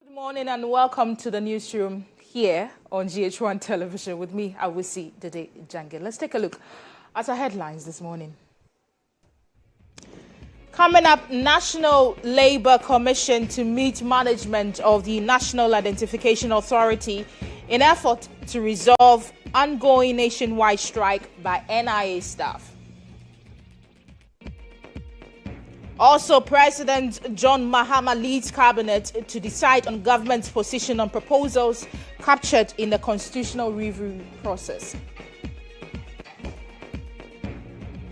Good morning and welcome to the newsroom here on GH1 television with me, Awisi, Dede, Djangay. Let's take a look at our headlines this morning. Coming up, National Labour Commission to meet management of the National Identification Authority in effort to resolve ongoing nationwide strike by NIA staff. Also, President John Mahama leads cabinet to decide on government's position on proposals captured in the constitutional review process.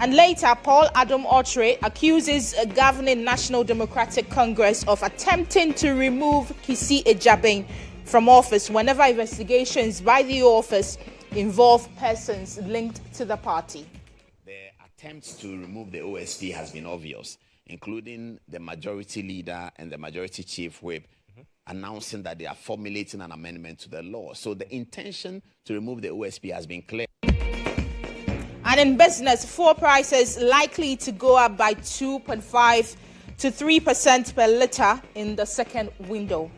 And later, Paul Adam Otre accuses a governing National Democratic Congress of attempting to remove Kisi Ejabeng from office whenever investigations by the office involve persons linked to the party. The attempts to remove the OSP has been obvious, including the majority leader and the majority chief whip announcing that they are formulating an amendment to the law. So the intention to remove the OSP has been clear. And in business, fuel prices likely to go up by 2.5 to 3% per litre in the second window.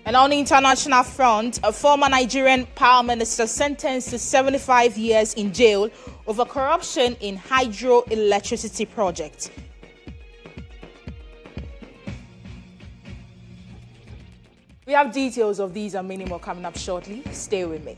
And on the international front, a former Nigerian power minister sentenced to 75 years in jail over corruption in hydroelectricity project. We have details of these and many more coming up shortly. Stay with me.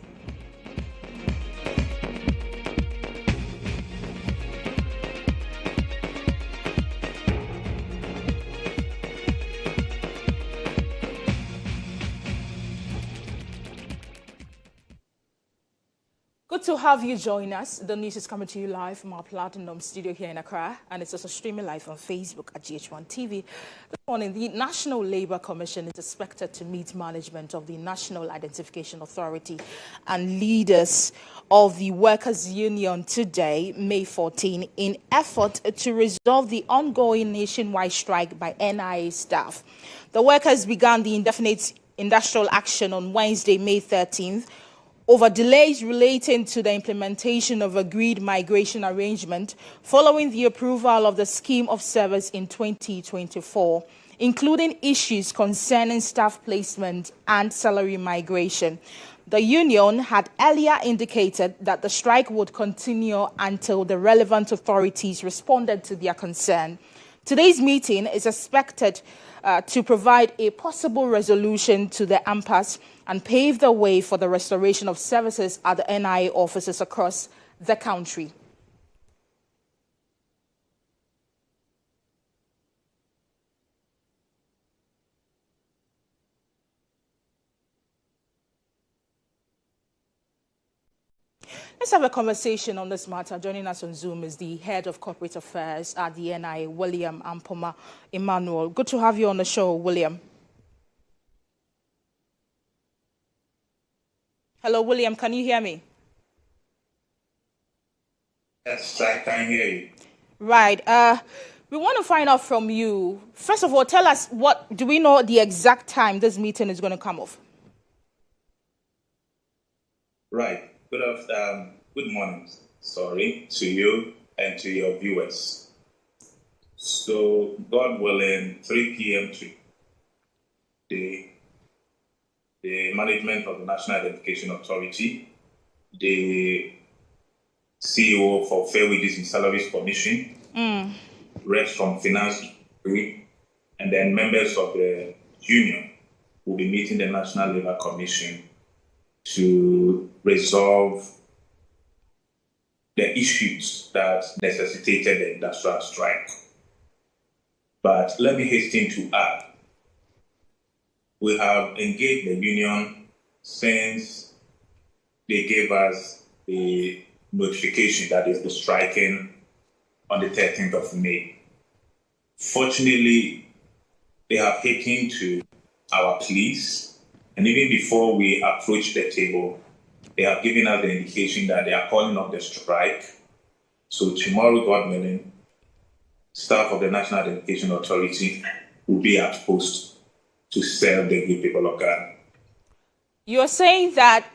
Good to have you join us. The news is coming to you live from our Platinum studio here in Accra, and it's also streaming live on Facebook at GH1 TV. This morning, the National Labour Commission is expected to meet management of the National Identification Authority and leaders of the Workers' Union today, May 14, in effort to resolve the ongoing nationwide strike by NIA staff. The workers began the indefinite industrial action on Wednesday, May 13th, over delays relating to the implementation of agreed migration arrangement following the approval of the scheme of service in 2024, including issues concerning staff placement and salary migration. The union had earlier indicated that the strike would continue until the relevant authorities responded to their concern. Today's meeting is expected to provide a possible resolution to the impasse and pave the way for the restoration of services at the NIA offices across the country. Let's have a conversation on this matter. Joining us on Zoom is the Head of Corporate Affairs at the NIA, William Ampoma Emmanuel. Good to have you on the show, William. Hello, William. Can you hear me? Yes, I can hear you. Right. We want to find out from you. First of all, tell us, do we know the exact time this meeting is going to come off? Right. Good morning, to you and to your viewers. So, God willing, 3 p.m. today, the management of the National Identification Authority, the CEO for Fair Wages and Salaries Commission, reps from Finance, and then members of the union will be meeting the National Labour Commission to resolve the issues that necessitated the industrial strike. But let me hasten to add, we have engaged the union since they gave us the notification that is the striking on the 13th of May. Fortunately, they have taken to our pleas, and even before we approach the table, they have given us the indication that they are calling off the strike. So tomorrow, God willing, staff of the National Identification Authority will be at post to serve the good people of Ghana. You're saying that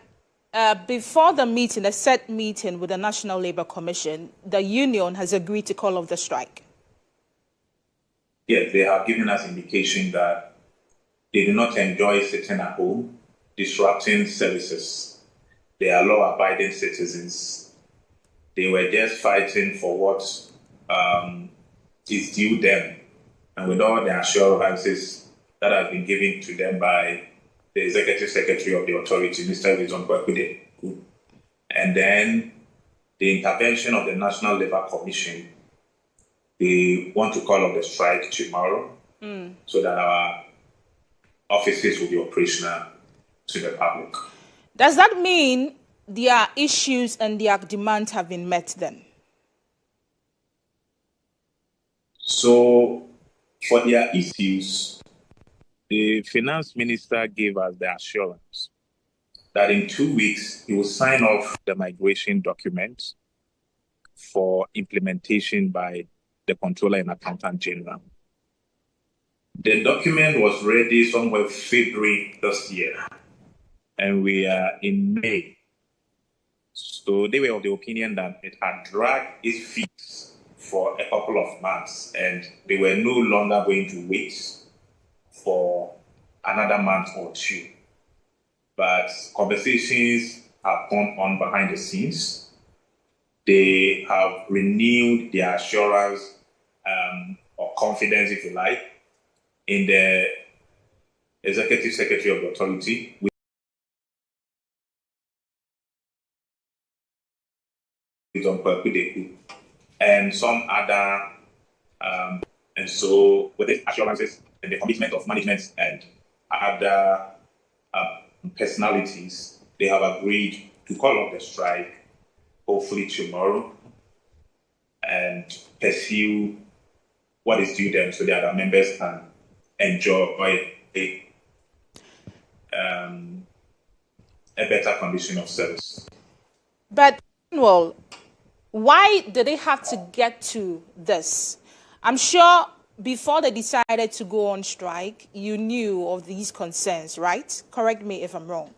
before the meeting, the set meeting with the National Labour Commission, the union has agreed to call off the strike? Yes, they have given us indication that They do not enjoy sitting at home, disrupting services. They are law-abiding citizens. They were just fighting for what is due them, and with all the assurances that have been given to them by the Executive Secretary of the authority, Mr. Dede. And then the intervention of the National Labour Commission, they want to call off the strike tomorrow so that our offices will be operational to the public. Does that mean their issues and their demands have been met then? So for their issues, the finance minister gave us the assurance that in 2 weeks, he will sign off the migration documents for implementation by the Controller and Accountant General. The document was ready somewhere February this year, and we are in May. So they were of the opinion that it had dragged its feet for a couple of months, and they were no longer going to wait for another month or two. But conversations have gone on behind the scenes. They have renewed their assurance or confidence, if you like, in the Executive Secretary of the authority, and some other, and so with the assurances and the commitment of management and other personalities, they have agreed to call off the strike, hopefully tomorrow, and pursue what is due them so that our members can enjoy a better condition of service. But, well, why did they have to get to this? I'm sure before they decided to go on strike, you knew of these concerns, right? Correct me if I'm wrong.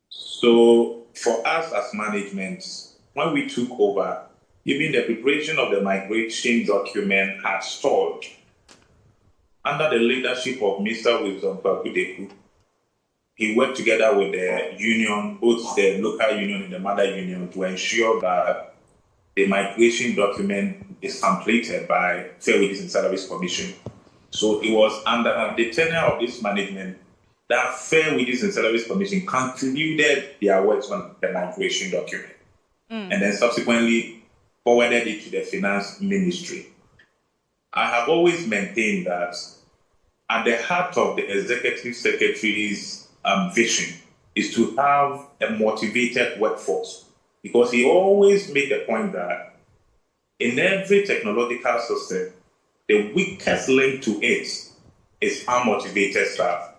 So for us as management, when we took over, even the preparation of the migration document had stalled. Under the leadership of Mr. Wilson Kwakudeku, he worked together with the union, both the local union and the mother union, to ensure that the migration document is completed by Fair Wages and Salaries Commission. So it was under the tenure of this management that Fair Wages and Salaries Commission concluded their works on the migration document and then subsequently forwarded it to the Finance Ministry. I have always maintained that at the heart of the Executive Secretary's vision is to have a motivated workforce, because he always made the point that in every technological system, the weakest link to it is unmotivated staff.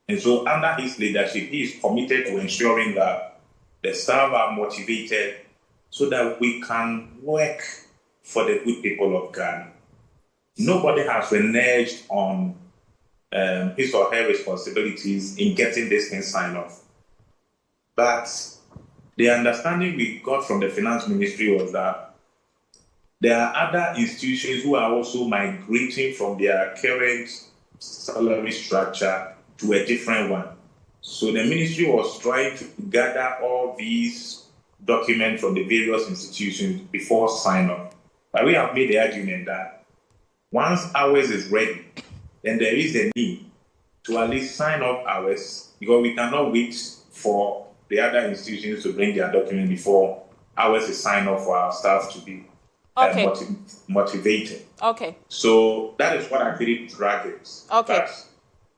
And so under his leadership, he is committed to ensuring that the staff are motivated so that we can work for the good people of Ghana. Nobody has reneged on his or her responsibilities in getting this thing signed off. But the understanding we got from the Finance Ministry was that there are other institutions who are also migrating from their current salary structure to a different one. So the ministry was trying to gather all these documents from the various institutions before sign-off. But we have made the argument that once ours is ready, then there is a need to at least sign off ours, because we cannot wait for the other institutions to bring their document before ours is signed off for our staff to be motivated. Okay. So that is what actually dragged it. Okay. But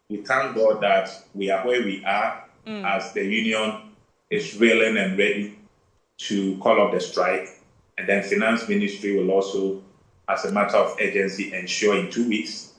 we thank God that we are where we are as the union is willing and ready to call off the strike. And then Finance Ministry will also, as a matter of urgency, ensure in 2 weeks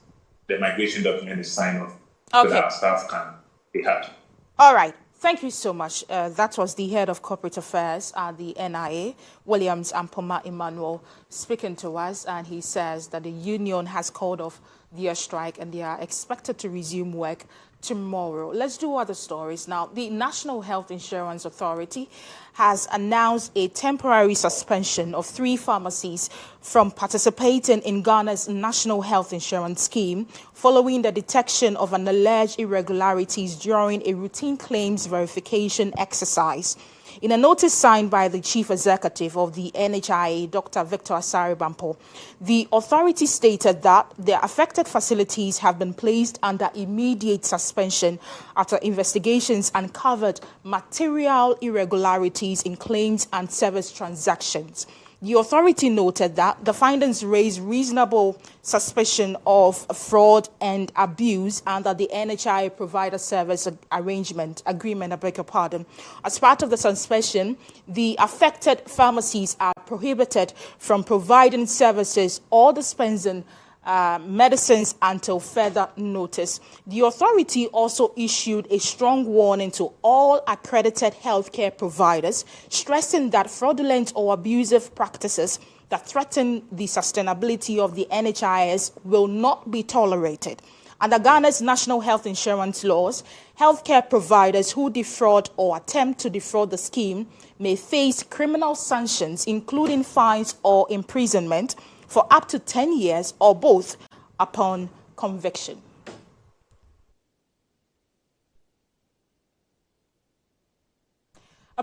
the migration document is signed off so that our staff can be happy. All right. Thank you so much. That was the head of corporate affairs at the NIA, Williams Ampoma Emmanuel, speaking to us, and he says that the union has called off their strike and they are expected to resume work tomorrow. Let's do other stories now. The National Health Insurance Authority has announced a temporary suspension of 3 pharmacies from participating in Ghana's National Health Insurance Scheme following the detection of an alleged irregularities during a routine claims verification exercise. In a notice signed by the Chief Executive of the NHIA, Dr. Victor Asare Bampo, the authority stated that the affected facilities have been placed under immediate suspension after investigations uncovered material irregularities in claims and service transactions. The authority noted that the findings raise reasonable suspicion of fraud and abuse under the NHI Provider Service Agreement. As part of the suspension, the affected pharmacies are prohibited from providing services or dispensing medicines until further notice. The authority also issued a strong warning to all accredited healthcare providers, stressing that fraudulent or abusive practices that threaten the sustainability of the NHIS will not be tolerated. Under Ghana's national health insurance laws, healthcare providers who defraud or attempt to defraud the scheme may face criminal sanctions, including fines or imprisonment, for up to 10 years or both upon conviction.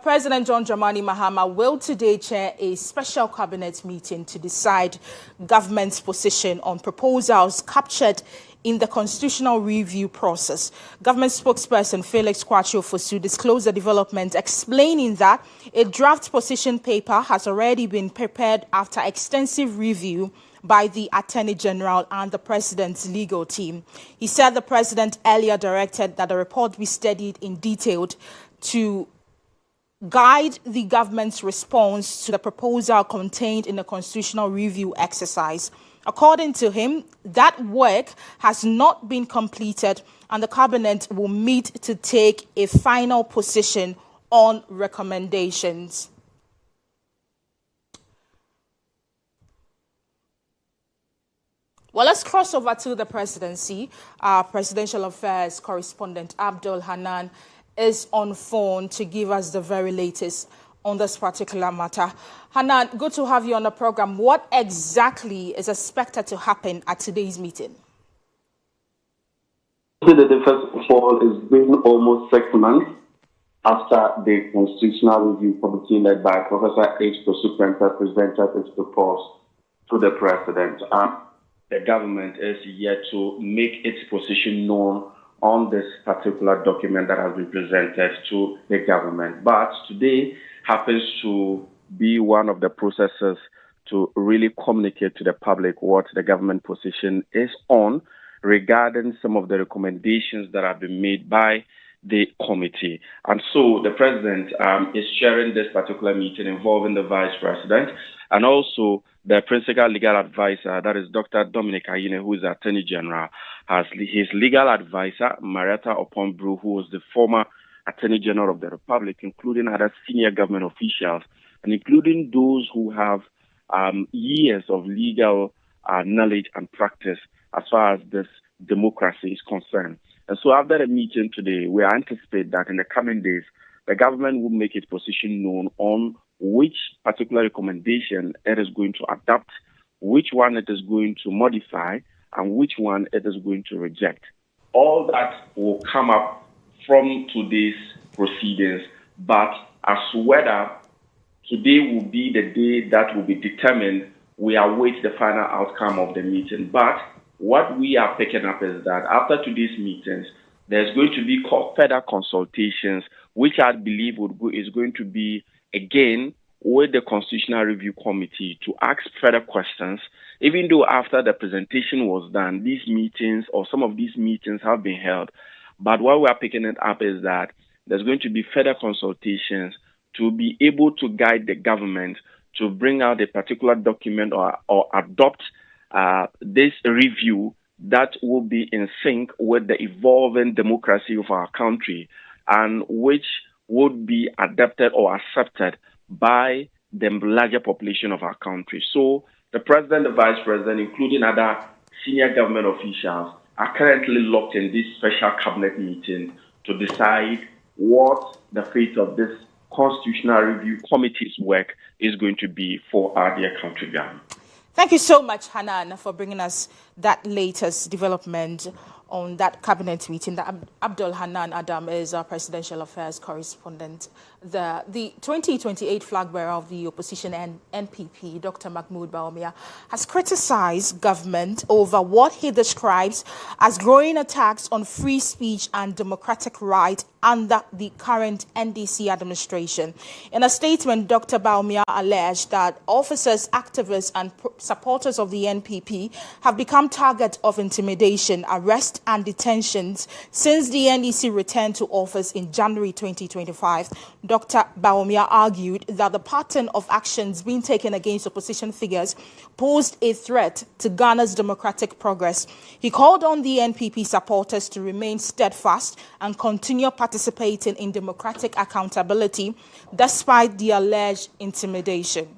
President John Dramani Mahama will today chair a special cabinet meeting to decide government's position on proposals captured in the constitutional review process. Government spokesperson Felix Kwachio-Fosu disclosed the development, explaining that a draft position paper has already been prepared after extensive review by the Attorney General and the President's legal team. He said the President earlier directed that the report be studied in detail to guide the government's response to the proposal contained in the constitutional review exercise. According to him, that work has not been completed and the cabinet will meet to take a final position on recommendations. Well, let's cross over to the presidency. Our presidential affairs correspondent Abdul Hanan is on phone to give us the very latest on this particular matter. Hanan, good to have you on the program. What exactly is expected to happen at today's meeting? The first of all is been almost 6 months after the Constitutional Review Committee led by Professor H. Tosupenta presented its proposal to the President. The government is yet to make its position known on this particular document that has been presented to the government. But today happens to be one of the processes to really communicate to the public what the government position is on regarding some of the recommendations that have been made by the committee. And so the President is chairing this particular meeting involving the Vice President and also the principal legal advisor, that is Dr. Dominic Ayine, who is the Attorney General, has his legal advisor, Marietta Oponbru, who was the former Attorney General of the Republic, including other senior government officials, and including those who have years of legal knowledge and practice as far as this democracy is concerned. And so after the meeting today, we anticipate that in the coming days, the government will make its position known on which particular recommendation it is going to adopt, which one it is going to modify, and which one it is going to reject. All that will come up from today's proceedings, but as whether today will be the day that will be determined, we await the final outcome of the meeting. But what we are picking up is that after today's meetings, there's going to be further consultations, which I believe is going to be, again, with the Constitutional Review Committee to ask further questions, even though after the presentation was done, these meetings or some of these meetings have been held. But what we are picking it up is that there's going to be further consultations to be able to guide the government to bring out a particular document or adopt this review that will be in sync with the evolving democracy of our country and which would be adapted or accepted by the larger population of our country. So the President, the Vice President, including other senior government officials, are currently locked in this special cabinet meeting to decide what the fate of this Constitutional Review Committee's work is going to be for our dear country, Ghana. Thank you so much, Hanan, for bringing us that latest development on that cabinet meeting. Abdul Hanan Adam is our presidential affairs correspondent. The 2028 flag bearer of the opposition NPP, Dr. Mahmoud Bawumia, has criticized government over what he describes as growing attacks on free speech and democratic rights under the current NDC administration. In a statement, Dr. Bawumia alleged that officers, activists and supporters of the NPP have become target of intimidation, arrest and detentions since the NDC returned to office in January 2025. Dr. Bawumia argued that the pattern of actions being taken against opposition figures posed a threat to Ghana's democratic progress. He called on the NPP supporters to remain steadfast and continue participating in democratic accountability despite the alleged intimidation.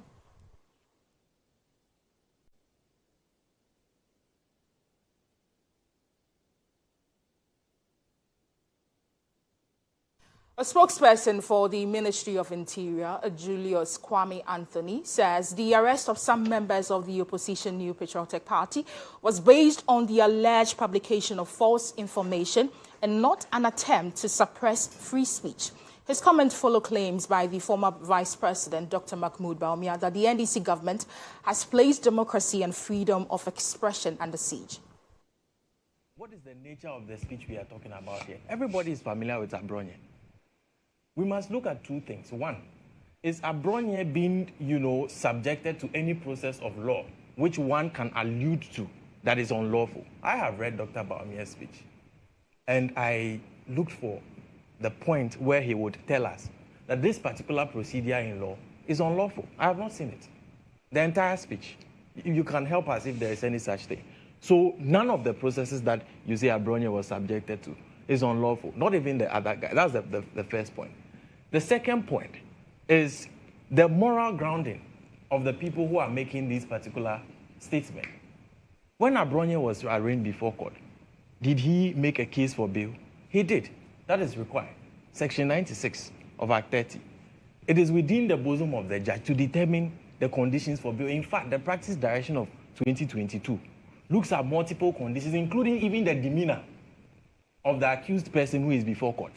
A spokesperson for the Ministry of Interior, Julius Kwame Anthony, says the arrest of some members of the opposition New Patriotic Party was based on the alleged publication of false information and not an attempt to suppress free speech. His comments follow claims by the former Vice President, Dr. Mahmoud Bawumia, that the NDC government has placed democracy and freedom of expression under siege. What is the nature of the speech we are talking about here? Everybody is familiar with Abronye. We must look at two things. One, is Abronye being, subjected to any process of law which one can allude to that is unlawful? I have read Dr. Bawumia's speech, and I looked for the point where he would tell us that this particular procedure in law is unlawful. I have not seen it. The entire speech. You can help us if there is any such thing. So none of the processes that you say Abronye was subjected to is unlawful. Not even the other guy. That's the first point. The second point is the moral grounding of the people who are making these particular statements. When Abronye was arraigned before court, did he make a case for bail? He did. That is required. Section 96 of Act 30. It is within the bosom of the judge to determine the conditions for bail. In fact, the practice direction of 2022 looks at multiple conditions, including even the demeanor of the accused person who is before court.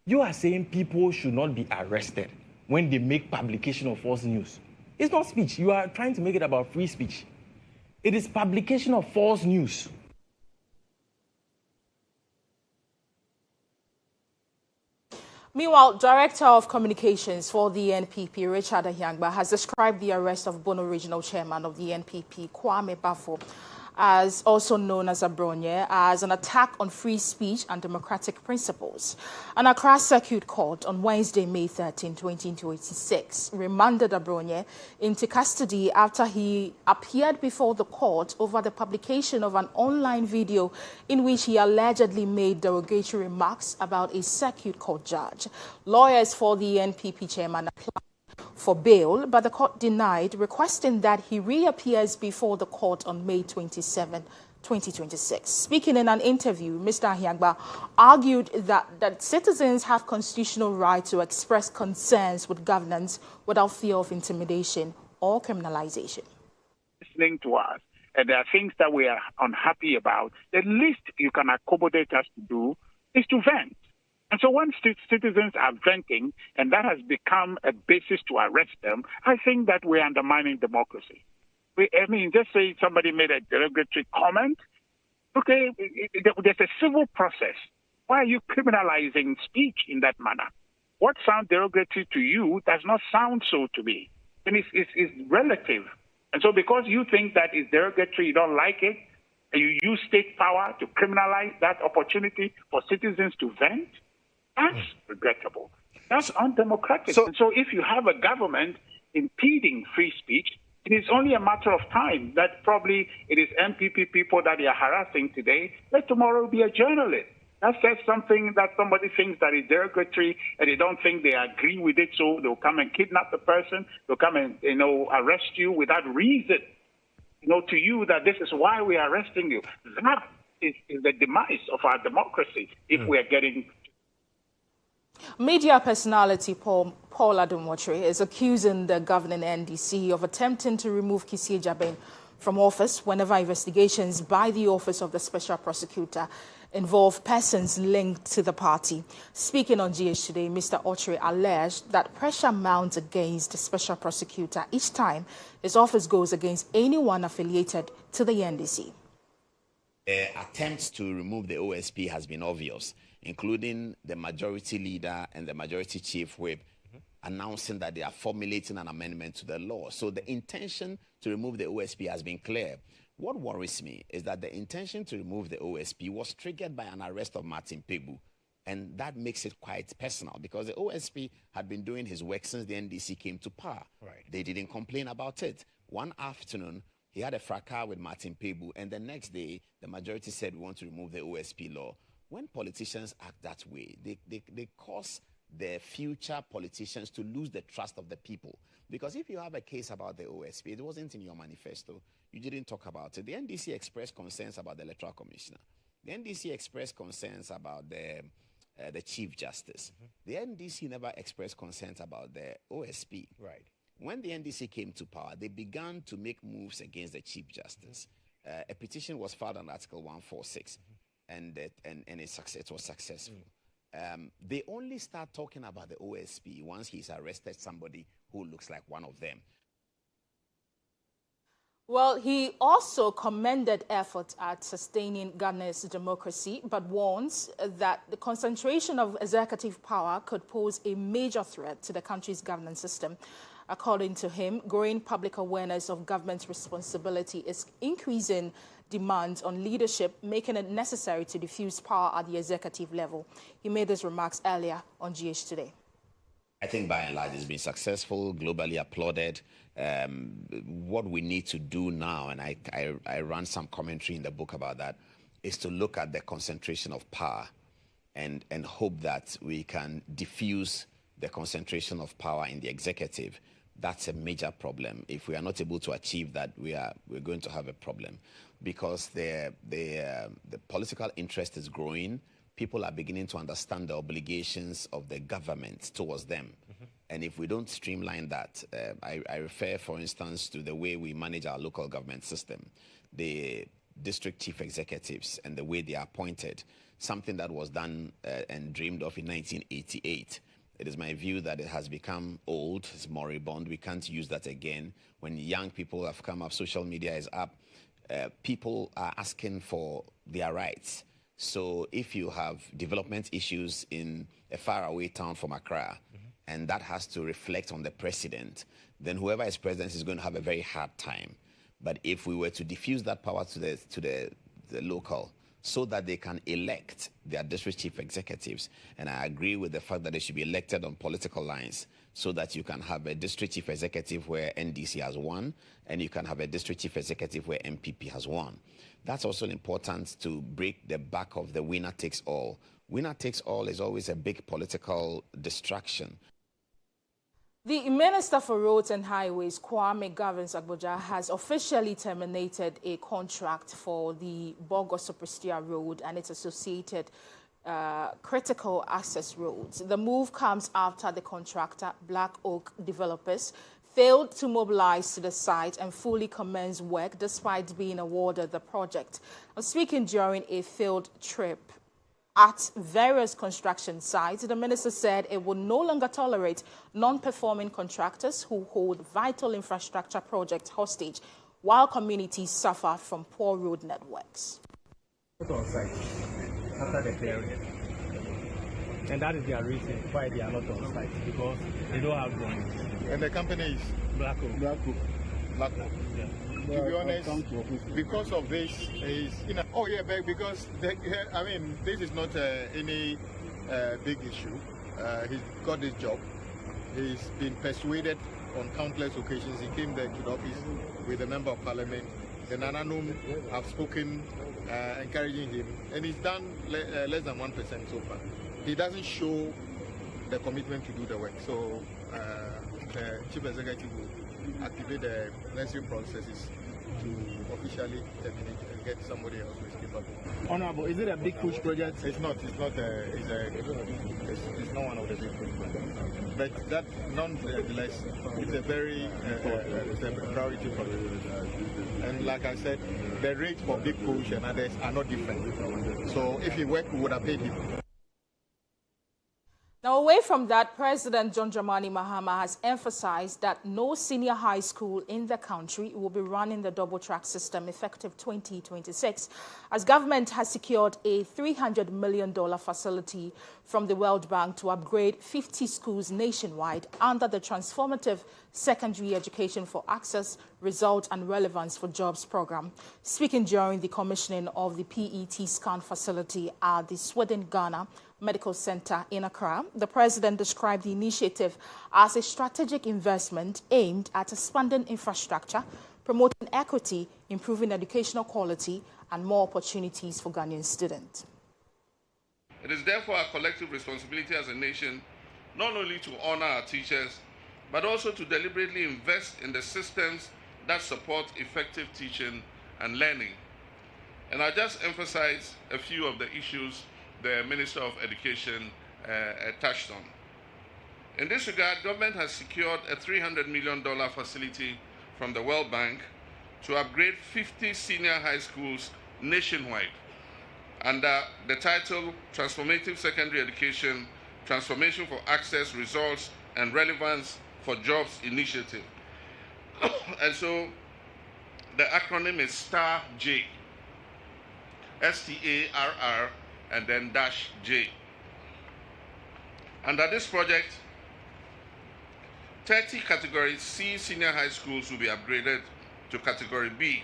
You are saying people should not be arrested when they make publication of false news. It's not speech. You are trying to make it about free speech. It is publication of false news. Meanwhile, Director of Communications for the NPP, Richard Ahyangba, has described the arrest of Bono Regional Chairman of the NPP, Kwame Bafo, as also known as Abronye, as an attack on free speech and democratic principles. An Accra Circuit Court on Wednesday, May 13, 2026, remanded Abronye into custody after he appeared before the court over the publication of an online video in which he allegedly made derogatory remarks about a circuit court judge. Lawyers for the NPP chairman applied for bail, but the court denied, requesting that he reappears before the court on May 27, 2026. Speaking in an interview, Mr. Ahyangba argued that citizens have constitutional right to express concerns with governance without fear of intimidation or criminalization. Listening to us, and there are things that we are unhappy about, the least you can accommodate us to do is to vent. And so when citizens are venting, and that has become a basis to arrest them, I think that we're undermining democracy. Just say somebody made a derogatory comment. Okay, there's a civil process. Why are you criminalizing speech in that manner? What sounds derogatory to you does not sound so to me. And it's relative. And so because you think that is derogatory, you don't like it, and you use state power to criminalize that opportunity for citizens to vent, that's regrettable. That's undemocratic. So if you have a government impeding free speech, it is only a matter of time that probably it is MPP people that they are harassing today, but tomorrow will be a journalist. That says something that somebody thinks that is derogatory and they don't think they agree with it, so they'll come and kidnap the person, they'll come and, arrest you without reason, to you that this is why we are arresting you. That is the demise of our democracy if we are getting. Media personality Paul Adumwatri is accusing the governing NDC of attempting to remove Kisi Jabin from office whenever investigations by the Office of the Special Prosecutor involve persons linked to the party. Speaking on GH today, Mr. Otri alleged that pressure mounts against the Special Prosecutor each time his office goes against anyone affiliated to the NDC. Attempts to remove the OSP has been obvious, including the majority leader and the majority chief whip announcing that they are formulating an amendment to the law. So the intention to remove the OSP has been clear. What worries me is that the intention to remove the OSP was triggered by an arrest of Martin Pebu. And that makes it quite personal because the OSP had been doing his work since the NDC came to power. Right. They didn't complain about it. One afternoon, he had a fracas with Martin Pebu, and the next day, the majority said we want to remove the OSP law. When politicians act that way, they cause the future politicians to lose the trust of the people. Because if you have a case about the OSP, it wasn't in your manifesto, you didn't talk about it. The NDC expressed concerns about the Electoral Commissioner. The NDC expressed concerns about the Chief Justice. The NDC never expressed concerns about the OSP. Right. When the NDC came to power, they began to make moves against the Chief Justice. A petition was filed on Article 146, and it was successful. They only start talking about the OSP once he's arrested somebody who looks like one of them. Well, he also commended efforts at sustaining Ghana's democracy, but warns that the concentration of executive power could pose a major threat to the country's governance system. According to him, growing public awareness of government's responsibility is increasing demands on leadership, making it necessary to diffuse power at the executive level. He made these remarks earlier on GH Today. I think by and large it's been successful, globally applauded. What we need to do now, and I ran some commentary in the book about that, is to look at the concentration of power and hope that we can diffuse the concentration of power in the executive. That's a major problem. If we are not able to achieve that, we're going to have a problem, because the political interest is growing. People are beginning to understand the obligations of the government towards them. And if we don't streamline that, I refer, for instance, to the way we manage our local government system, the district chief executives and the way they are appointed, something that was done and dreamed of in 1988. It is my view that it has become old, it's moribund. We can't use that again. When young people have come up, social media is up, people are asking for their rights. So if you have development issues in a faraway town from Accra, and that has to reflect on the president, then whoever is president is going to have a very hard time. But if we were to diffuse that power to the local, so that they can elect their district chief executives. And I agree with the fact that they should be elected on political lines, so that you can have a district chief executive where NDC has won, and you can have a district chief executive where MPP has won. That's also important to break the back of the winner takes all. Winner takes all is always a big political distraction. The Minister for Roads and Highways, Kwame Gavins Agboja, has officially terminated a contract for the Bogo-Soprestia Road and its associated critical access roads. The move comes after the contractor, Black Oak Developers, failed to mobilize to the site and fully commence work despite being awarded the project. Speaking during a field trip at various construction sites, the minister said it would no longer tolerate non-performing contractors who hold vital infrastructure projects hostage while communities suffer from poor road networks. On site after the clearing, and that is their reason why they are not on site, because they don't have drawings. And the company is Black Oak. Yeah. To be honest, because of this, is because this is not any big issue. He's got this job. He's been persuaded on countless occasions. He came there to the office with a member of parliament. The Nananum have spoken, encouraging him, and he's done less than 1% so far. He doesn't show the commitment to do the work. So the chief executive will activate the necessary processes to officially terminate and get somebody else who is capable. Honorable, is it a big push project? It's not. It's not one of the big push projects. But that, nonetheless, it's a very it's a priority project. And like I said, the rates for big push and others are not different. So if he worked, we would have paid him. Now, away from that, President John Dramani Mahama has emphasized that no senior high school in the country will be running the double-track system effective 2026, as government has secured a $300 million facility from the World Bank to upgrade 50 schools nationwide under the Transformative Secondary Education for Access, Result and Relevance for Jobs program. Speaking during the commissioning of the PET scan facility at the Sweden Ghana Medical Center in Accra, the president described the initiative as a strategic investment aimed at expanding infrastructure, promoting equity, improving educational quality, and more opportunities for Ghanaian students. It is therefore our collective responsibility as a nation not only to honor our teachers, but also to deliberately invest in the systems that support effective teaching and learning. And I'll just emphasize a few of the issues the Minister of Education touched on. In this regard, government has secured a $300 million facility from the World Bank to upgrade 50 senior high schools nationwide under the title Transformative Secondary Education, Transformation for Access, Results and Relevance for Jobs Initiative. And so the acronym is STAR-J, STARR, and then -J. Under this project, 30 Category C senior high schools will be upgraded to Category B.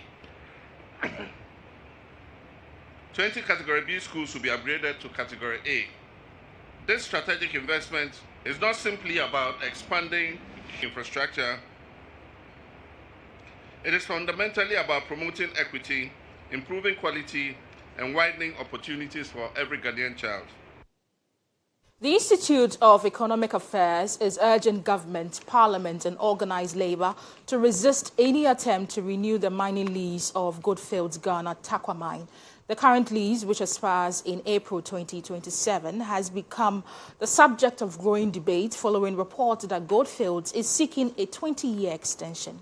20 Category B schools will be upgraded to Category A. This strategic investment is not simply about expanding infrastructure. It is fundamentally about promoting equity, improving quality, and widening opportunities for every Ghanaian child. The Institute of Economic Affairs is urging government, parliament and organized labor to resist any attempt to renew the mining lease of Goldfields Ghana Takwa mine. The current lease, which expires in April 2027, has become the subject of growing debate following reports that Goldfields is seeking a 20-year extension.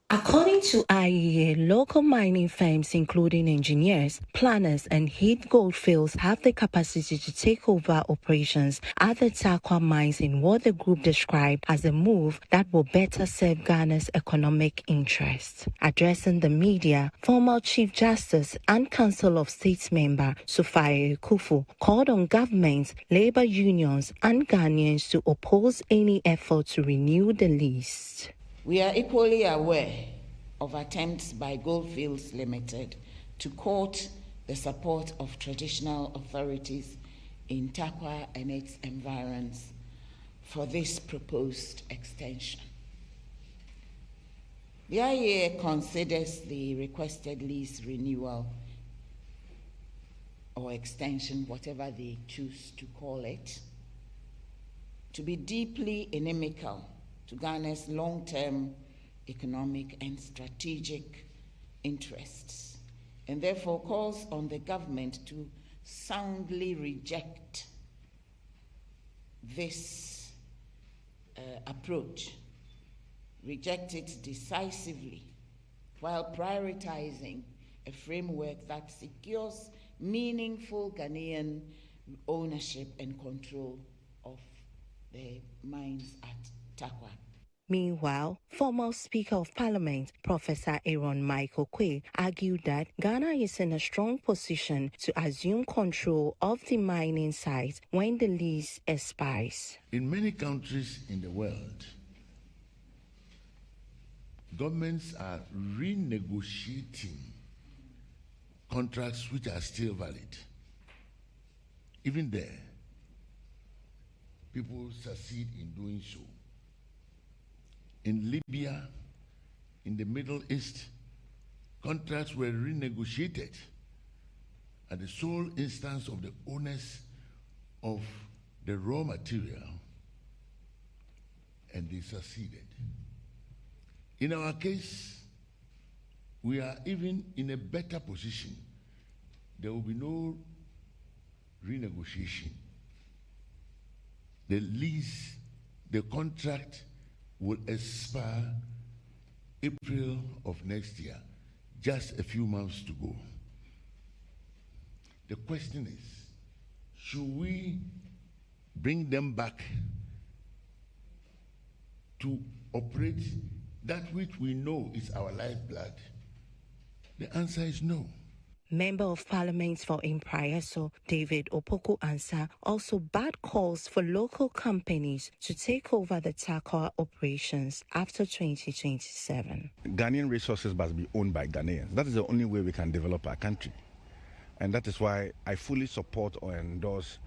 According to IEA, local mining firms, including engineers, planners, and Heath Goldfields, have the capacity to take over operations at the Takwa mines in what the group described as a move that will better serve Ghana's economic interests. Addressing the media, former Chief Justice and Council of State member Sophia Kufu called on governments, labor unions, and Ghanaians to oppose any effort to renew the lease. We are equally aware of attempts by Goldfields Limited to court the support of traditional authorities in Takwa and its environs for this proposed extension. The IEA considers the requested lease renewal or extension, whatever they choose to call it, to be deeply inimical to Ghana's long-term economic and strategic interests, and therefore calls on the government to soundly reject this approach, reject it decisively, while prioritizing a framework that secures meaningful Ghanaian ownership and control of the mines at Takwa. Meanwhile, former Speaker of Parliament, Professor Aaron Michael Quay, argued that Ghana is in a strong position to assume control of the mining sites when the lease expires. In many countries in the world, governments are renegotiating contracts which are still valid. Even there, people succeed in doing so. In Libya, in the Middle East, contracts were renegotiated at the sole instance of the owners of the raw material, and they succeeded. In our case, we are even in a better position. There will be no renegotiation. The lease, the contract will expire April of next year, just a few months to go. The question is, should we bring them back to operate that which we know is our lifeblood? The answer is no. Member of Parliament for Imprieso, David Opoku Ansah, also bad calls for local companies to take over the TACOA operations after 2027. Ghanaian resources must be owned by Ghanaians. That is the only way we can develop our country. And that is why I fully support or endorse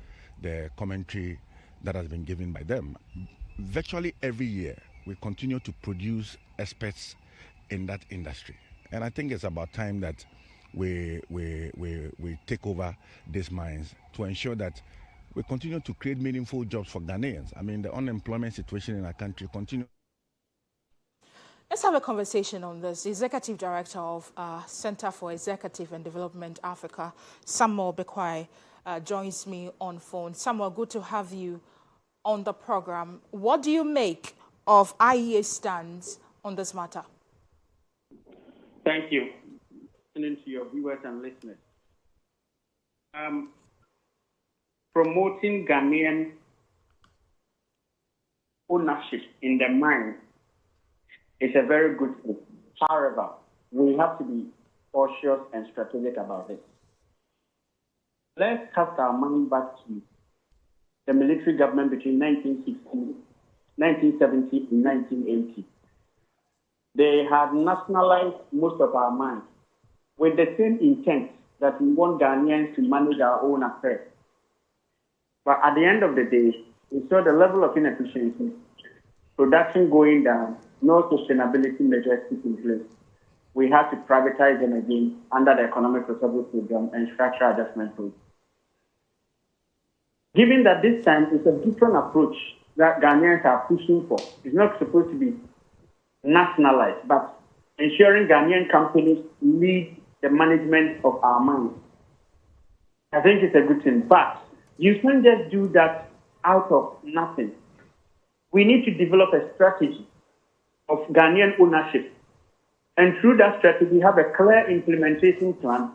the commentary that has been given by them. Virtually every year, we continue to produce experts in that industry. And I think it's about time that we take over these mines to ensure that we continue to create meaningful jobs for Ghanaians. I mean, the unemployment situation in our country continues. Let's have a conversation on this. The Executive Director of Center for Executive and Development Africa, Samuel Bekwai, joins me on phone. Samuel, good to have you on the program. What do you make of IEA's stance on this matter? Thank you. Listening to your viewers and listeners. Promoting Ghanaian ownership in the mine is a very good thing. However, we have to be cautious and strategic about this. Let's cast our mind back to the military government between 1970 and 1980. They had nationalized most of our mines with the same intent that we want Ghanaians to manage our own affairs. But at the end of the day, we saw the level of inefficiency, production going down, no sustainability measures put in place. We had to privatize them again under the Economic Recovery Program and Structural Adjustment Program. Given that this time it's a different approach that Ghanaians are pushing for, it's not supposed to be nationalized, but ensuring Ghanaian companies lead the management of our mines. I think it's a good thing, but you can't just do that out of nothing. We need to develop a strategy of Ghanaian ownership, and through that strategy have a clear implementation plan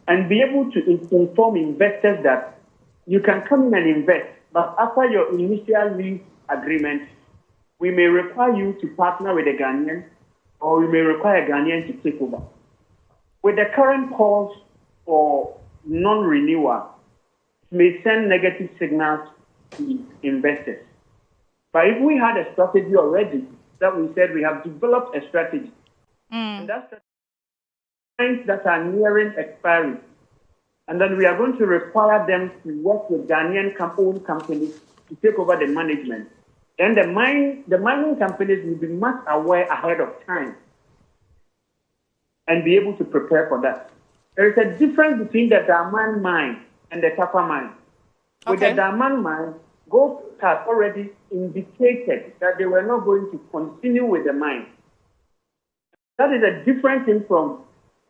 and be able to inform investors that you can come in and invest, but after your initial lease agreement, we may require you to partner with a Ghanaian, or we may require a Ghanaian to take over. With the current calls for non-renewal, it may send negative signals to investors. But if we had a strategy already, that we said we have developed a strategy, and that's things that are nearing expiry, and then we are going to require them to work with Ghanaian-owned companies to take over the management. Then the mining companies will be much aware ahead of time and be able to prepare for that. There is a difference between the Daman mine and the Tapa mine. With the Daman mine, Gold had already indicated that they were not going to continue with the mine. That is a different thing from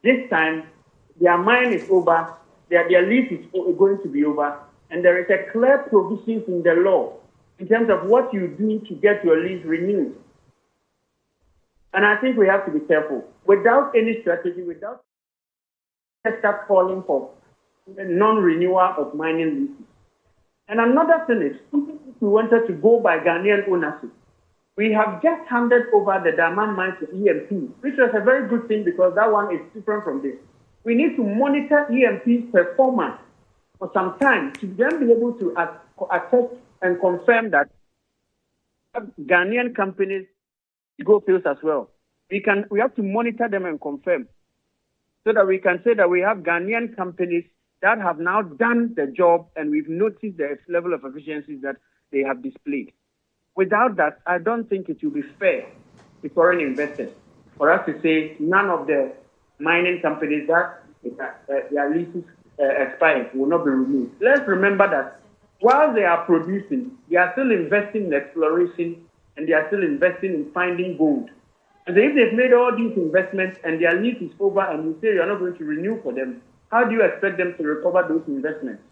this time. Their mine is over, their lease is going to be over, and there is a clear provision in the law in terms of what you do to get your lease renewed. And I think we have to be careful. Without any strategy, without start calling for non-renewal of mining leases. And another thing is, if we wanted to go by Ghanaian ownership, we have just handed over the Daman mine to EMP, which was a very good thing because that one is different from this. We need to monitor EMP's performance for some time to then be able to attest and confirm that Ghanaian companies go fields as well. We have to monitor them and confirm so that we can say that we have Ghanaian companies that have now done the job and we've noticed the level of efficiencies that they have displayed. Without that, I don't think it will be fair to foreign investors for us to say none of the mining companies that their leases expire will not be removed. Let's remember that while they are producing, they are still investing in exploration and they are still investing in finding gold. And if they've made all these investments and their lease is over and you say you're not going to renew for them, how do you expect them to recover those investments?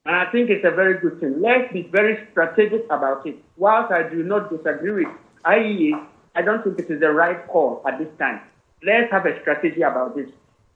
And I think it's a very good thing. Let's be very strategic about it. Whilst I do not disagree with IEA, I don't think it is the right call at this time. Let's have a strategy about this.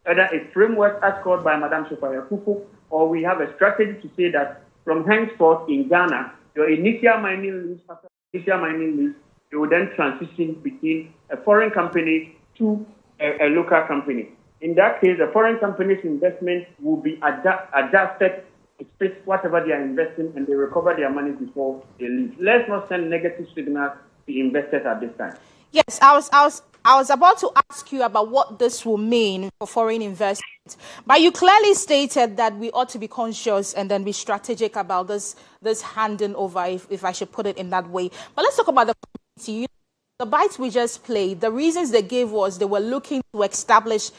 Whether a framework as called by Madame Sophia Kufu, or we have a strategy to say that from henceforth in Ghana, your initial mining lease, after initial mining lease, you will then transition between a foreign company to a local company. In that case, the foreign company's investment will be adjusted to fit whatever they are investing, and they recover their money before they leave. Let's not send negative signals to investors at this time. Yes, I was about to ask you about what this will mean for foreign investment, but you clearly stated that we ought to be conscious and then be strategic about this handing over, if I should put it in that way. But let's talk about the community. The bites we just played, the reasons they gave was they were looking to establish.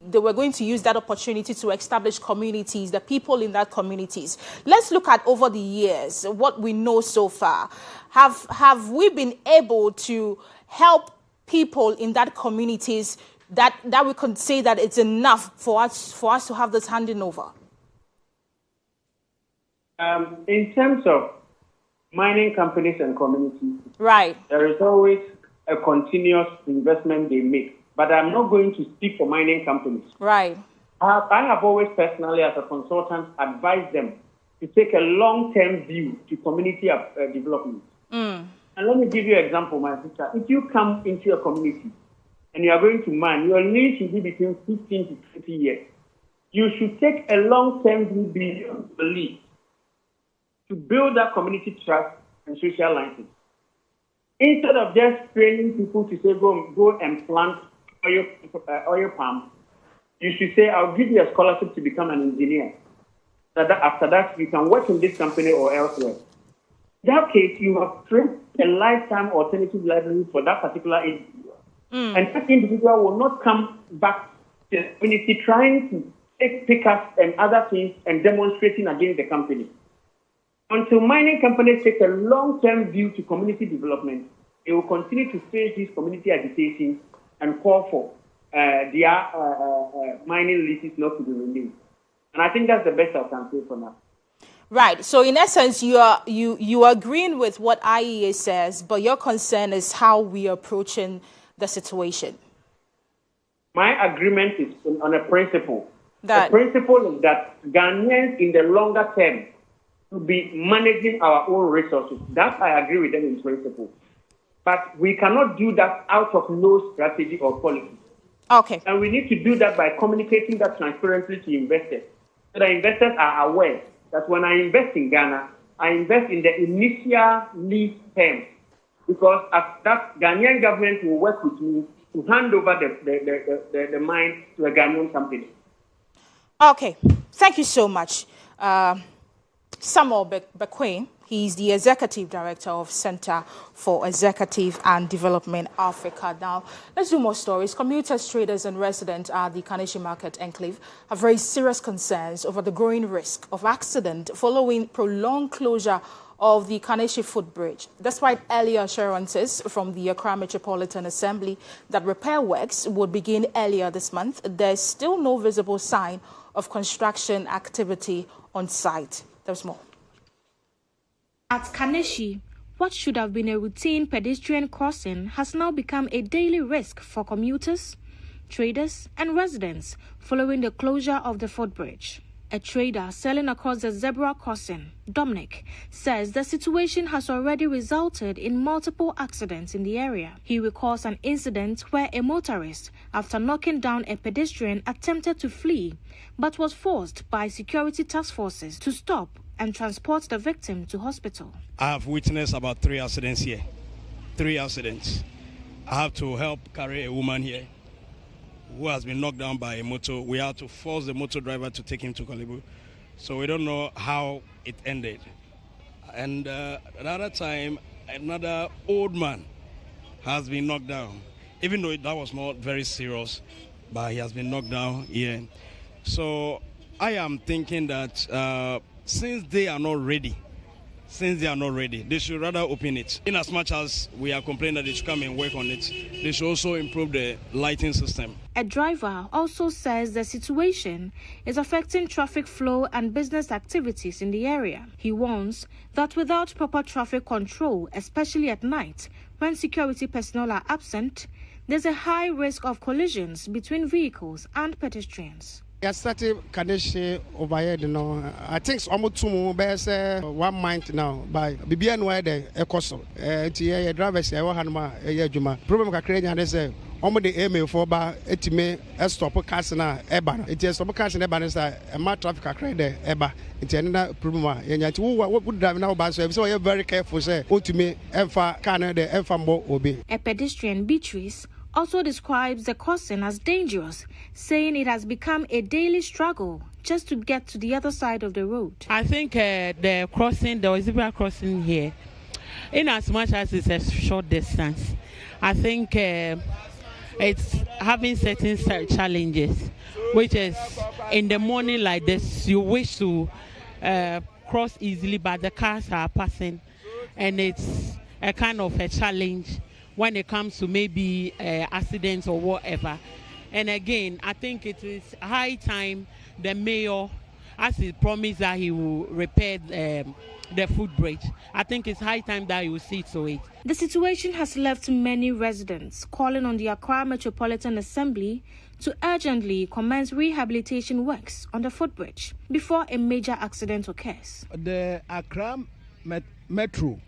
They were going to use that opportunity to establish communities, the people in that communities. Let's look at over the years, what we know so far. Have we been able to help people in that communities that we can say that it's enough for us to have this handing over? In terms of mining companies and communities, right, there is always a continuous investment they make. But I'm not going to speak for mining companies. Right. I have always personally, as a consultant, advised them to take a long-term view to community development. And let me give you an example, my sister. If you come into a community and you are going to mine, your lease should be between 15 to 20 years. You should take a long-term view beyond the lease to build that community trust and social license. Instead of just training people to say, go and plant oil palm, you should say, I'll give you a scholarship to become an engineer. So that after that, you can work in this company or elsewhere. In that case, you have created a lifetime alternative livelihood for that particular individual. And that individual will not come back to the community trying to take pickups and other things and demonstrating against the company. Until mining companies take a long-term view to community development, they will continue to face these community agitation and call for their mining leases not to be renewed. And I think that's the best I can say for now. Right. So in essence, you are agreeing with what IEA says, but your concern is how we are approaching the situation. My agreement is on a principle. The principle is that Ghanaians in the longer term will be managing our own resources. That I agree with them in principle. But we cannot do that out of no strategy or policy. Okay. And we need to do that by communicating that transparently to investors. So that investors are aware that when I invest in Ghana, I invest in the initial lease term. Because that Ghanaian government will work with me to hand over the mine to a Ghanaian company. Okay. Thank you so much. Samuel Bequim. He's the Executive Director of Center for Executive and Development Africa. Now, let's do more stories. Commuters, traders, and residents at the Kaneshie Market Enclave have raised serious concerns over the growing risk of accident following prolonged closure of the Kaneshie footbridge. Despite earlier assurances from the Accra Metropolitan Assembly that repair works would begin earlier this month, there's still no visible sign of construction activity on site. There's more. At Kaneshie, what should have been a routine pedestrian crossing has now become a daily risk for commuters, traders, and residents following the closure of the footbridge. A trader selling across the zebra crossing, Dominic, says the situation has already resulted in multiple accidents in the area. He recalls an incident where a motorist, after knocking down a pedestrian, attempted to flee, but was forced by security task forces to stop and transport the victim to hospital. I have witnessed about 3 accidents here. 3 accidents. I have to help carry a woman here who has been knocked down by a motor. We have to force the motor driver to take him to Kalibu. So we don't know how it ended. And another time, another old man has been knocked down. Even though that was not very serious, but he has been knocked down here. So I am thinking that since they are not ready since they are not ready. They should rather open it. In as much as we are complaining that they should come and work on it, they should also improve the lighting system. A driver also says the situation is affecting traffic flow and business activities in the area. He warns that without proper traffic control, especially at night, when security personnel are absent, there's a high risk of collisions between vehicles and pedestrians. I started Kaneshi over here, I think it's almost 1 month now. By BBN where the Ecoso, drivers, problem Kakrania, say, almost the email for bar, etime, stop cars na eba. It is stop cars in eba, a matter traffic accredited eba. It's another problem. And what would drive now by so you're very careful, say, ultimate, Emfa, Canada, Emfa Mo Obi. A pedestrian, Beatrice, also describes the crossing as dangerous, saying it has become a daily struggle just to get to the other side of the road. I think the crossing, the zebra crossing here, in as much as it's a short distance, I think it's having certain challenges, which is in the morning like this, you wish to cross easily, but the cars are passing, and it's a kind of a challenge when it comes to maybe accidents or whatever. And again, I think it is high time the mayor, as he promised that he will repair the footbridge, I think it's high time that he will see to it. The situation has left many residents calling on the Accra Metropolitan Assembly to urgently commence rehabilitation works on the footbridge before a major accident occurs. The Accra Metro,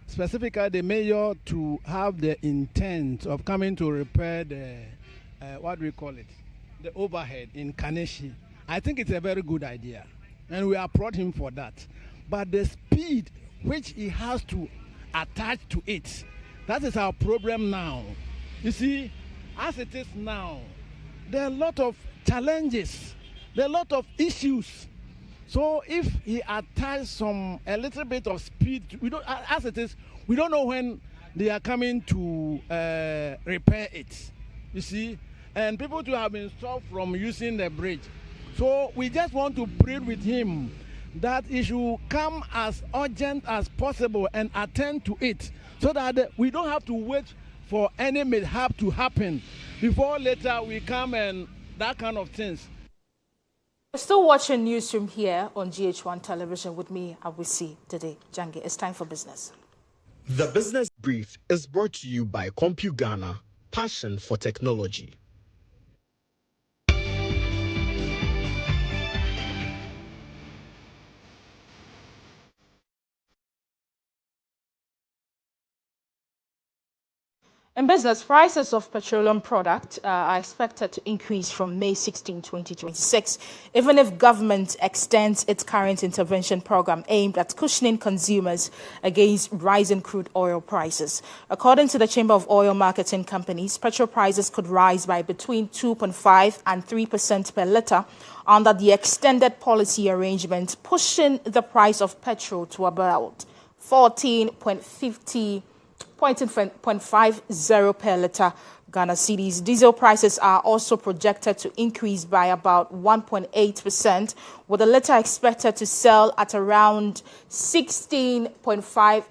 specifically the mayor, to have the intent of coming to repair the, the overhead in Kaneshi. I think it's a very good idea, and we applaud him for that. But the speed which he has to attach to it, that is our problem now. You see, as it is now, there are a lot of challenges, there are a lot of issues. So if he attaches a little bit of speed, we don't, as it is, we don't know when they are coming to repair it. You see, and people too have been stopped from using the bridge. So we just want to plead with him that he should come as urgent as possible and attend to it, so that we don't have to wait for any mishap to happen before later we come and that kind of things. We're still watching Newsroom here on GH1 television with me, Awisi, Dede, Djangay. It's time for business. The Business Brief is brought to you by CompuGhana, passion for technology. In business, prices of petroleum products are expected to increase from May 16, 2026, even if government extends its current intervention program aimed at cushioning consumers against rising crude oil prices. According to the Chamber of Oil Marketing Companies, petrol prices could rise by between 2.5% and 3% per litre under the extended policy arrangement, pushing the price of petrol to about 14.50 per litre Ghana cedis. Diesel prices are also projected to increase by about 1.8%, with the litre expected to sell at around 16.50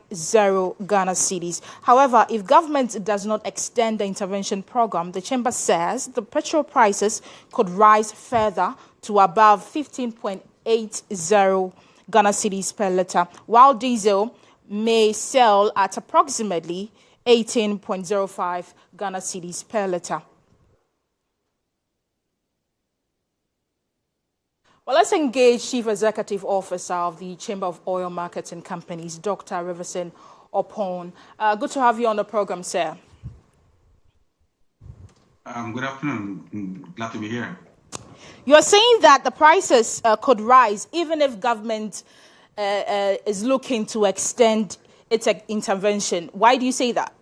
Ghana cedis. However, if government does not extend the intervention program, the chamber says the petrol prices could rise further to above 15.80 Ghana cedis per litre, while diesel may sell at approximately 18.05 Ghana cedis per litre. Well, let's engage Chief Executive Officer of the Chamber of Oil Marketing Companies, Dr. Riverson Opon. Good to have you on the program, sir. Good afternoon. Glad to be here. You're saying that the prices could rise even if government is looking to extend its intervention. Why do you say that?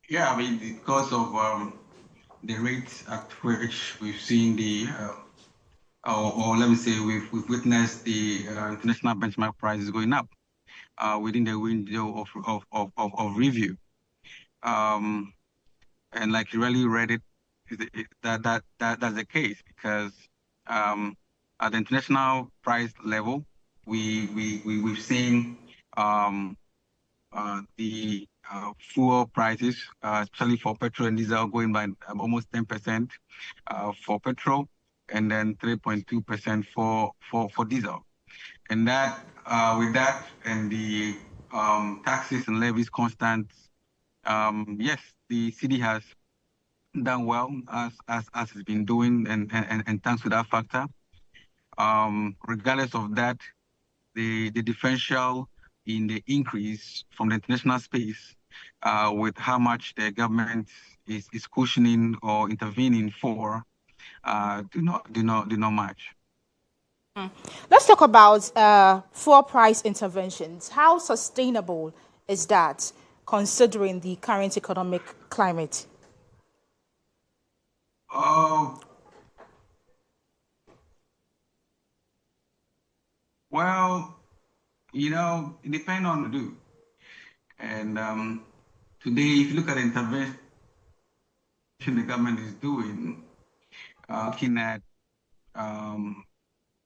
Yeah, I mean, because of the rate at which we've seen or let me say we've witnessed the international benchmark prices going up within the window of review. And like you really read it, that's the case, because at the international price level, we've seen the fuel prices, especially for petrol and diesel, going by almost 10% for petrol, and then 3.2% for diesel. And that, with that and the taxes and levies constant, yes, the city has done well as it's been doing, and thanks to that factor. Regardless of that, the differential in the increase from the international space with how much the government is cushioning or intervening for do not match. Let's talk about fuel price interventions. How sustainable is that, considering the current economic climate? Well, it depends on the do. And today, if you look at the intervention the government is doing, looking at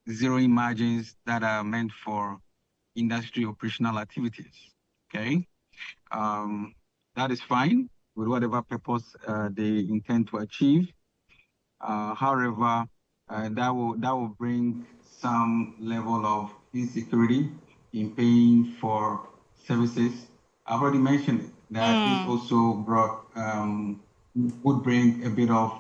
zeroing margins that are meant for industry operational activities, okay? That is fine with whatever purpose they intend to achieve. However, that will bring some level of insecurity in paying for services. I've already mentioned it, that this also would bring a bit of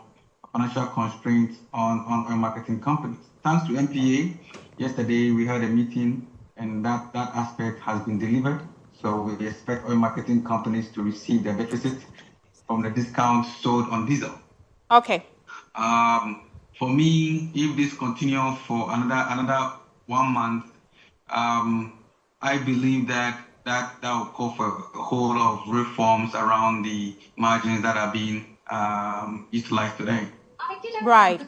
financial constraints on marketing companies. Thanks to MPA, yesterday we had a meeting, and that aspect has been delivered. So we expect oil marketing companies to receive their deficit from the discounts sold on diesel. Okay. For me, if this continues for another 1 month, I believe that will call for a whole lot of reforms around the margins that are being utilized today. Right.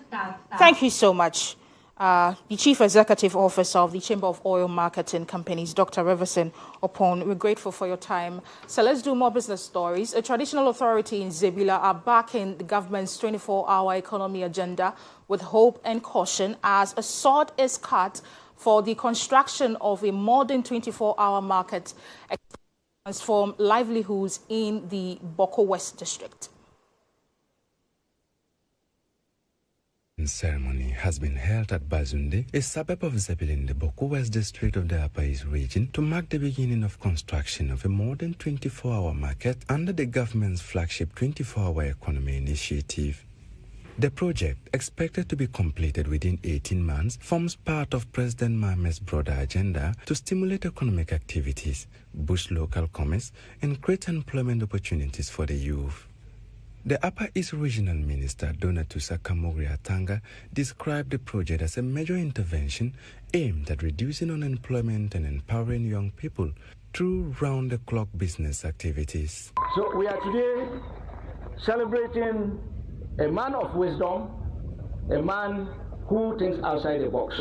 Thank you so much. The Chief Executive Officer of the Chamber of Oil Marketing Companies, Dr. Reverson Opon, we're grateful for your time. So let's do more business stories. A traditional authority in Zebula are backing the government's 24-hour economy agenda with hope and caution as a sword is cut for the construction of a modern 24-hour market to transform livelihoods in the Boko West district. Ceremony has been held at Bazunde, a suburb of Zebula in the Boko West district of the Upper East region, to mark the beginning of construction of a modern 24-hour market under the government's flagship 24-hour economy initiative. The project, expected to be completed within 18 months, forms part of President Mahamet's broader agenda to stimulate economic activities, boost local commerce, and create employment opportunities for the youth. The Upper East Regional Minister, Donatusa Kamogri-Atanga, described the project as a major intervention aimed at reducing unemployment and empowering young people through round-the-clock business activities. So we are today celebrating a man of wisdom, a man who thinks outside the box.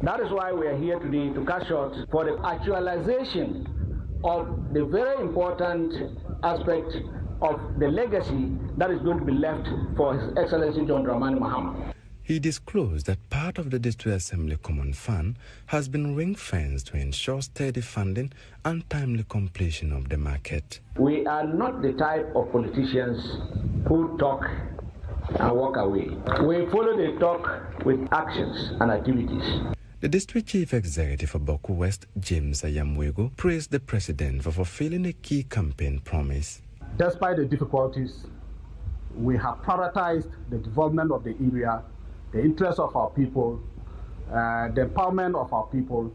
That is why we are here today to cast short for the actualization of the very important aspect of the legacy that is going to be left for His Excellency John Dramani Mahama. He disclosed that part of the District Assembly Common Fund has been ring-fenced to ensure steady funding and timely completion of the market. We are not the type of politicians who talk and walk away. We follow the talk with actions and activities. The District Chief Executive of Boko West, James Ayamwego, praised the President for fulfilling a key campaign promise. Despite the difficulties, we have prioritized the development of the area, the interests of our people, the empowerment of our people,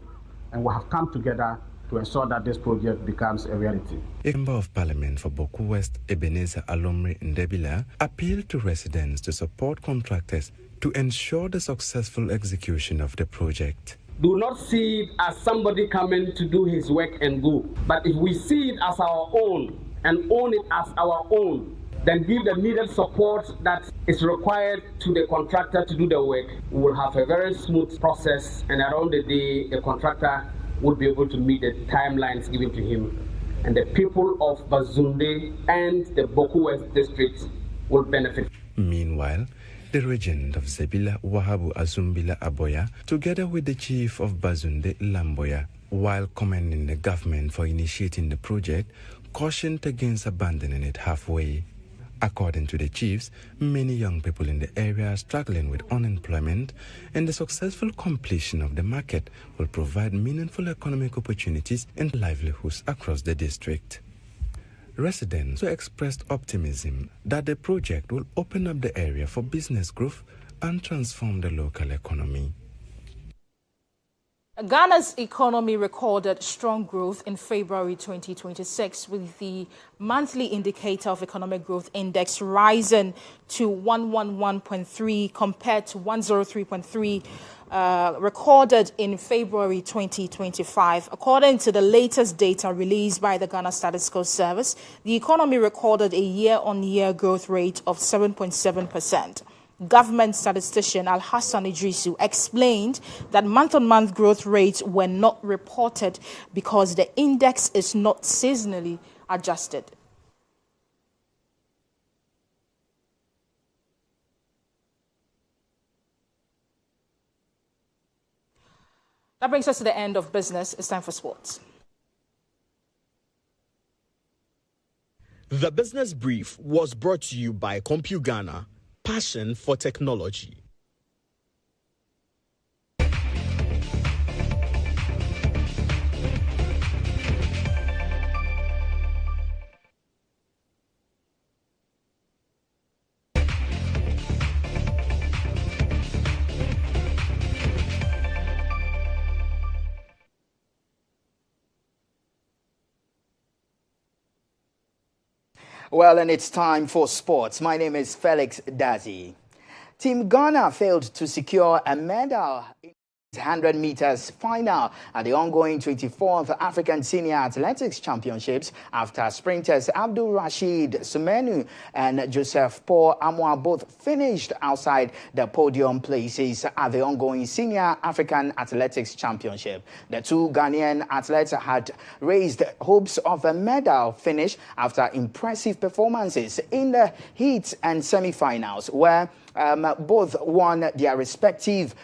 and we have come together to ensure that this project becomes a reality. A Member of Parliament for Boko West, Ebenezer Alomri Ndebila, appealed to residents to support contractors to ensure the successful execution of the project. Do not see it as somebody coming to do his work and go, but if we see it as our own and own it as our own, then give the needed support that is required to the contractor to do the work. We will have a very smooth process, and around the day, the contractor will be able to meet the timelines given to him. And the people of Bazunde and the Boko West district will benefit. Meanwhile, the regent of Zebila Wahabu Azumbila Aboya, together with the chief of Bazunde Lamboya, while commending the government for initiating the project, cautioned against abandoning it halfway. According to the chiefs, many young people in the area are struggling with unemployment, and the successful completion of the market will provide meaningful economic opportunities and livelihoods across the district. Residents also expressed optimism that the project will open up the area for business growth and transform the local economy. Ghana's economy recorded strong growth in February 2026, with the monthly indicator of economic growth index rising to 111.3 compared to 103.3 recorded in February 2025. According to the latest data released by the Ghana Statistical Service, the economy recorded a year-on-year growth rate of 7.7%. Government statistician Al-Hassan Idrisu explained that month-on-month growth rates were not reported because the index is not seasonally adjusted. That brings us to the end of business. It's time for sports. The Business Brief was brought to you by CompuGhana. Passion for technology. Well, and it's time for sports. My name is Felix Dazi. Team Ghana failed to secure a medal in the 100 meters final at the ongoing 24th African Senior Athletics Championships after sprinters Abdul Rashid Sumenu and Joseph Paul Amwa both finished outside the podium places at the ongoing Senior African Athletics Championship. The two Ghanaian athletes had raised hopes of a medal finish after impressive performances in the heats and semi-finals, where both won their respective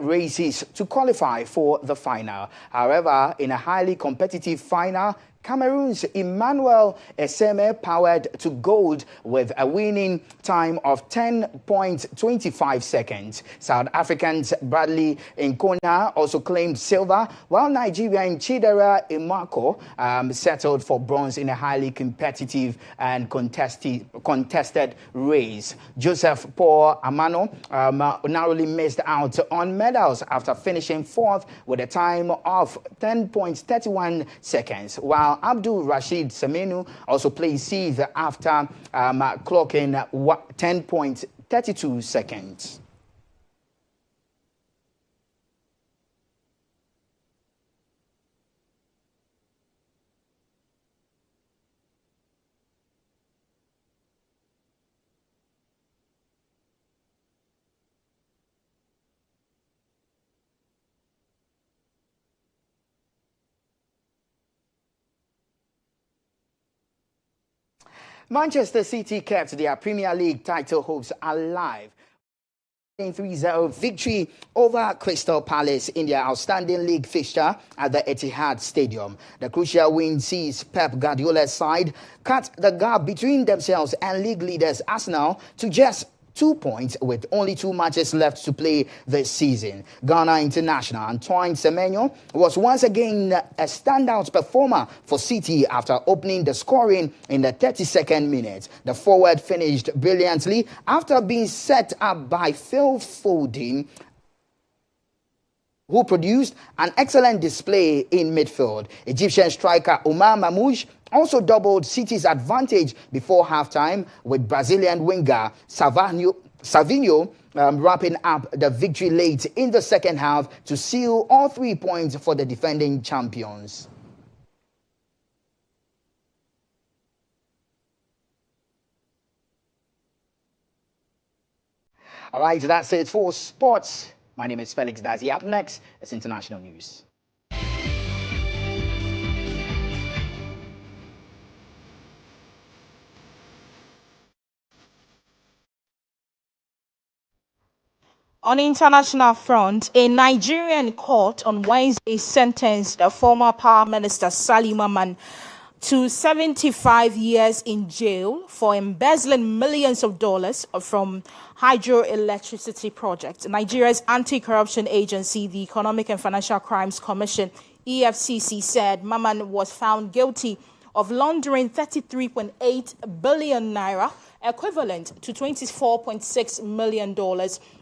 races to qualify for the final. However, in a highly competitive final, Cameroon's Emmanuel Eseme powered to gold with a winning time of 10.25 seconds. South Africans Bradley Nkona also claimed silver, while Nigerian Chidera Imako settled for bronze in a highly competitive and contested race. Joseph Paul Amano narrowly missed out on medals after finishing fourth with a time of 10.31 seconds, while Abdul Rashid Samenu also placed sixth after clocking 10.32 seconds. Manchester City kept their Premier League title hopes alive. 3-0 victory over Crystal Palace in their outstanding league fixture at the Etihad Stadium. The crucial win sees Pep Guardiola's side cut the gap between themselves and league leaders Arsenal to just 2 points with only 2 matches left to play this season. Ghana international Antoine Semenyo was once again a standout performer for City after opening the scoring in the 32nd minute. The forward finished brilliantly after being set up by Phil Foden, who produced an excellent display in midfield. Egyptian striker Omar Mamouche also doubled City's advantage before halftime, with Brazilian winger Savinho wrapping up the victory late in the second half to seal all 3 points for the defending champions. All right, that's it for sports. My name is Felix Dazi. Up next is international news. On international front, a Nigerian court on Wednesday sentenced the former Power Minister Salim Mamman to 75 years in jail for embezzling millions of dollars from hydroelectricity projects. Nigeria's anti-corruption agency, the Economic and Financial Crimes Commission, EFCC, said Mamman was found guilty of laundering 33.8 billion naira, equivalent to $24.6 million.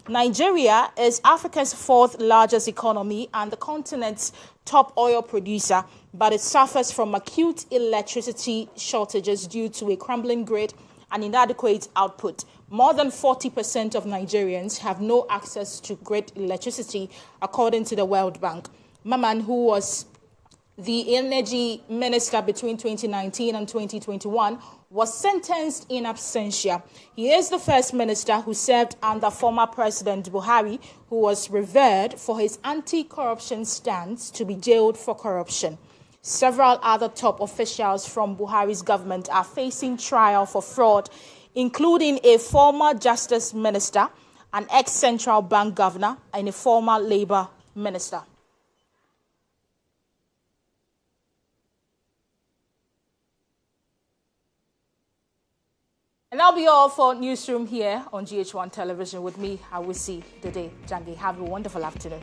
Nigeria is Africa's fourth largest economy and the continent's top oil producer, but it suffers from acute electricity shortages due to a crumbling grid and inadequate output. More than 40% of Nigerians have no access to grid electricity, according to the World Bank. Mamman, who was the energy minister between 2019 and 2021, was sentenced in absentia. He is the first minister who served under former President Buhari, who was revered for his anti-corruption stance, to be jailed for corruption. Several other top officials from Buhari's government are facing trial for fraud, including a former justice minister, an ex-central bank governor, and a former labor minister. And that'll be all for Newsroom here on GH1 Television with me, Awisi, Dede, Djangay. Have a wonderful afternoon.